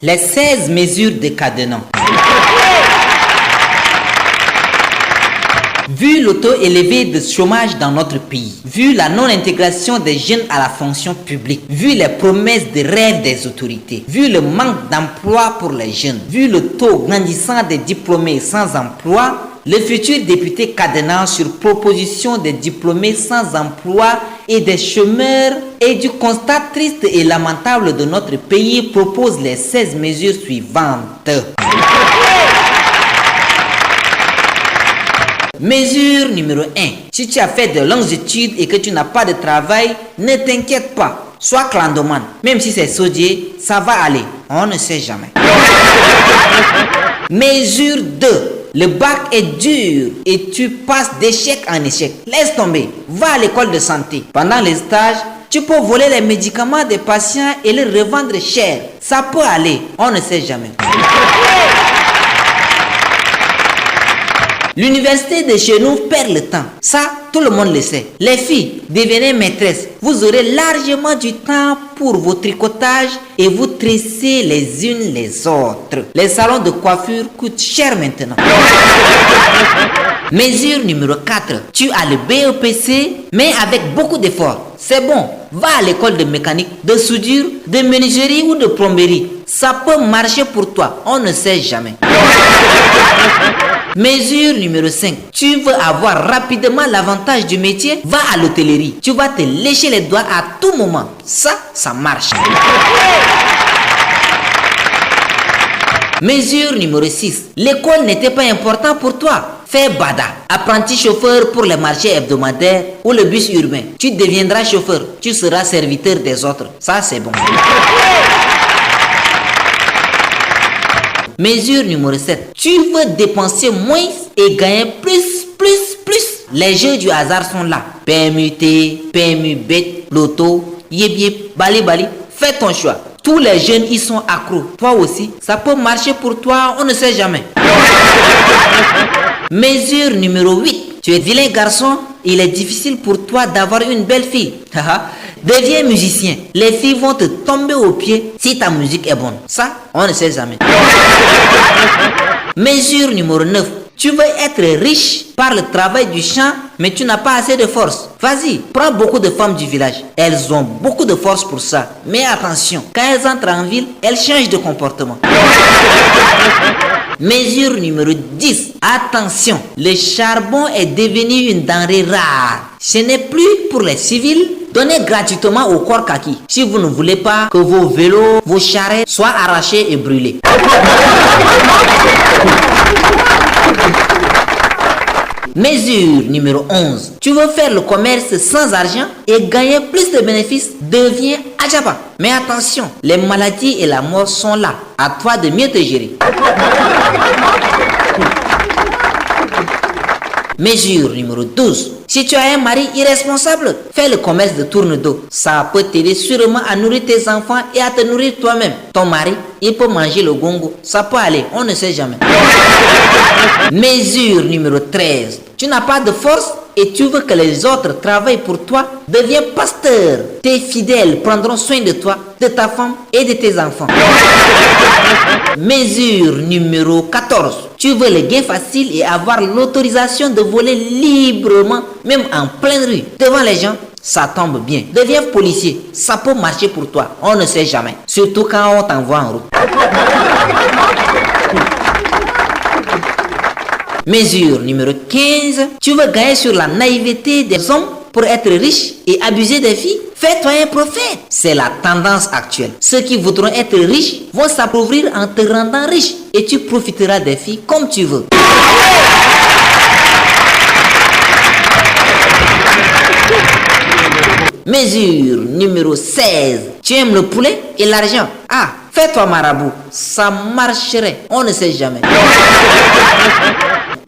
Les 16 mesures de cadenas. Vu le taux élevé de chômage dans notre pays, vu la non-intégration des jeunes à la fonction publique, vu les promesses de rêve des autorités, vu le manque d'emploi pour les jeunes, vu le taux grandissant des diplômés sans emploi, le futur député Cadenas, sur proposition des diplômés sans emploi et des chômeurs et du constat triste et lamentable de notre pays, propose les 16 mesures suivantes. Mesure numéro 1. Si tu as fait de longues études et que tu n'as pas de travail, ne t'inquiète pas. Sois clandomane. Même si c'est sodier, ça va aller. On ne sait jamais. Mesure 2. Le bac est dur et tu passes d'échec en échec. Laisse tomber. Va à l'école de santé. Pendant les stages, tu peux voler les médicaments des patients et les revendre cher. Ça peut aller. On ne sait jamais. L'université de chez nous perd le temps. Ça, tout le monde le sait. Les filles, devenez maîtresses. Vous aurez largement du temps pour vos tricotages et vous tresser les unes les autres. Les salons de coiffure coûtent cher maintenant. Mesure numéro 4. Tu as le BEPC, mais avec beaucoup d'efforts. C'est bon. Va à l'école de mécanique, de soudure, de menuiserie ou de plomberie. Ça peut marcher pour toi. On ne sait jamais. Mesure numéro 5. Tu veux avoir rapidement l'avantage du métier? Va à l'hôtellerie. Tu vas te lécher les doigts à tout moment. Ça marche. Mesure numéro 6. L'école n'était pas important pour toi. Fais bada. Apprenti chauffeur pour les marchés hebdomadaires ou le bus urbain. Tu deviendras chauffeur. Tu seras serviteur des autres. Ça, c'est bon. Mesure numéro 7. Tu veux dépenser moins et gagner plus. Les jeux du hasard sont là. PMUT, PMU-Bet, Loto, Yeb, Bali. Fais ton choix. Tous les jeunes y sont accros. Toi aussi, ça peut marcher pour toi, on ne sait jamais. Mesure numéro 8. Tu es vilain garçon, il est difficile pour toi d'avoir une belle fille. Deviens musicien. Les filles vont te tomber aux pieds si ta musique est bonne. Ça, on ne sait jamais. Mesure numéro 9. Tu veux être riche par le travail du champ, mais tu n'as pas assez de force. Vas-y, prends beaucoup de femmes du village. Elles ont beaucoup de force pour ça. Mais attention, quand elles entrent en ville, elles changent de comportement. Mesure numéro 10. Attention, le charbon est devenu une denrée rare. Ce n'est plus pour les civils. Donnez gratuitement au corps kaki si vous ne voulez pas que vos vélos, vos charrettes soient arrachés et brûlés. Mesure numéro 11. Tu veux faire le commerce sans argent et gagner plus de bénéfices? Deviens Adjaba. Mais attention, les maladies et la mort sont là. À toi de mieux te gérer. Mesure numéro 12. Si tu as un mari irresponsable, fais le commerce de tourne d'eau. Ça peut t'aider sûrement à nourrir tes enfants et à te nourrir toi-même. Ton mari, il peut manger le gongo. Ça peut aller, on ne sait jamais. Mesure numéro 13. Tu n'as pas de force et tu veux que les autres travaillent pour toi? Deviens pasteur. Tes fidèles prendront soin de toi, de ta femme et de tes enfants. Mesure numéro 14. Tu veux le gain facile et avoir l'autorisation de voler librement, même en pleine rue, devant les gens? Ça tombe bien. Deviens policier. Ça peut marcher pour toi. On ne sait jamais. Surtout quand on t'envoie en route. Mesure numéro 15. Tu veux gagner sur la naïveté des hommes pour être riche et abuser des filles? Fais-toi un prophète. C'est la tendance actuelle. Ceux qui voudront être riches vont s'appauvrir en te rendant riche et tu profiteras des filles comme tu veux. Mesure numéro 16. Tu aimes le poulet et l'argent? Ah, fais-toi marabout. Ça marcherait. On ne sait jamais.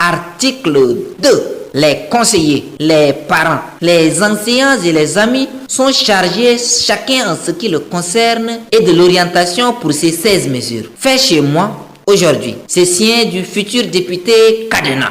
Article 2. Les conseillers, les parents, les enseignants et les amis sont chargés, chacun en ce qui le concerne, et de l'orientation pour ces 16 mesures. Fais chez moi aujourd'hui. C'est signé du futur député Cadenas.